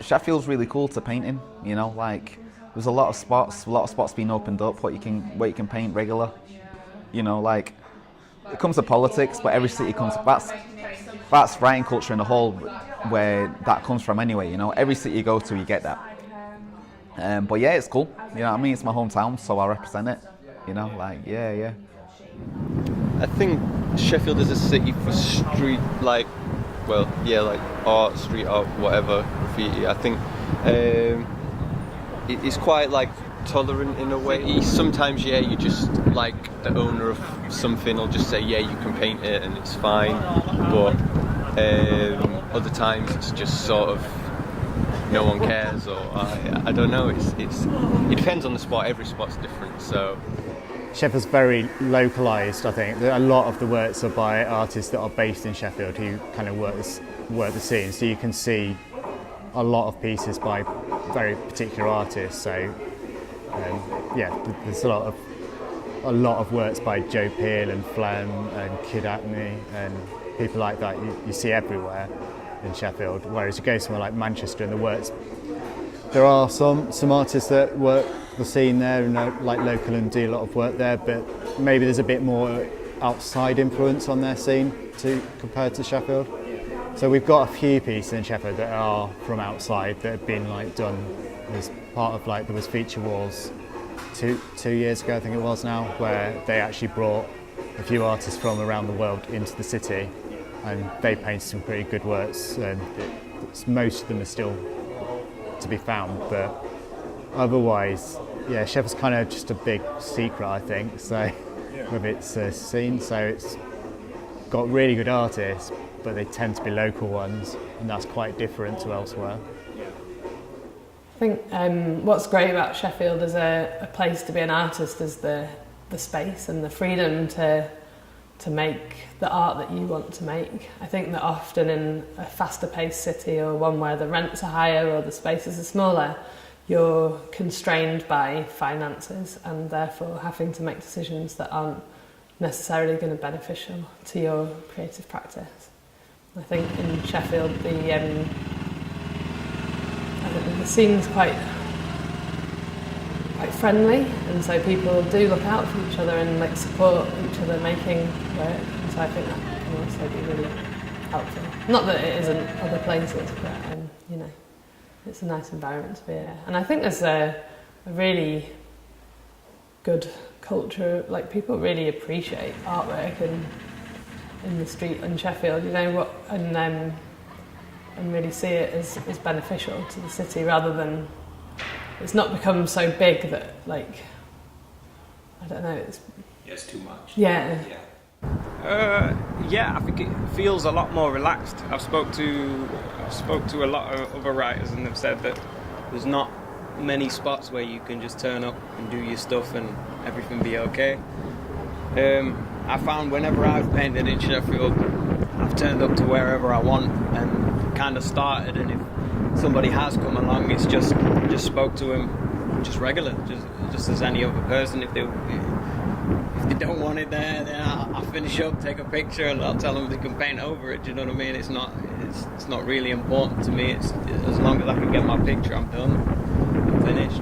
Sheffield's really cool to painting. You know, like there's a lot of spots being opened up where you can paint regular. You know, like it comes to politics, but every city comes. That's writing culture in the whole where that comes from anyway. You know, every city you go to, you get that. But yeah, it's cool. You know what I mean? It's my hometown, so I represent it. You know, like yeah. I think Sheffield is a city for street, like art, street art, whatever, graffiti. I think it's quite like tolerant in a way. Sometimes, you just like the owner of something will just say, yeah, you can paint it and it's fine. But other times it's just sort of no one cares, or I don't know. It depends on the spot. Every spot's different, so. Sheffield's very localised, I think. A lot of the works are by artists that are based in Sheffield who kind of work the scene. So you can see a lot of pieces by very particular artists. So there's a lot of works by Joe Peel and Flem and Kid Acne and people like that. You see everywhere in Sheffield. Whereas you go somewhere like Manchester and the works, there are some artists that work the scene there and like local and do a lot of work there, but maybe there's a bit more outside influence on their scene compared to Sheffield. So we've got a few pieces in Sheffield that are from outside that have been done as part of there was feature walls 2 years ago, I think it was now, where they actually brought a few artists from around the world into the city and they painted some pretty good works, and most of them are still to be found, but otherwise, Sheffield's kind of just a big secret, I think, so with its scene, so it's got really good artists, but they tend to be local ones, and that's quite different to elsewhere. I think what's great about Sheffield as a place to be an artist is the space and the freedom to make the art that you want to make. I think that often in a faster paced city or one where the rents are higher or the spaces are smaller, you're constrained by finances and therefore having to make decisions that aren't necessarily going to be beneficial to your creative practice. I think in Sheffield the scene's quite friendly, and so people do look out for each other and support each other making work, and so I think that can also be really helpful. Not that it isn't other places, but it's a nice environment to be in. And I think there's a really good culture, people really appreciate artwork in the street in Sheffield, and really see it as beneficial to the city, rather than it's not become so big that I don't know, it's too much. Yeah. I think it feels a lot more relaxed. I've spoke to a lot of other writers, and they've said that there's not many spots where you can just turn up and do your stuff and everything be okay. I found whenever I've painted in Sheffield, I've turned up to wherever I want and kind of started, and if somebody has come along, it's just spoke to him just regular, just as any other person. If they don't want it there, then I'll finish up, take a picture, and I'll tell them they can paint over it. Do you know what I mean? It's not really important to me. It's as long as I can get my picture, I'm done. I'm finished.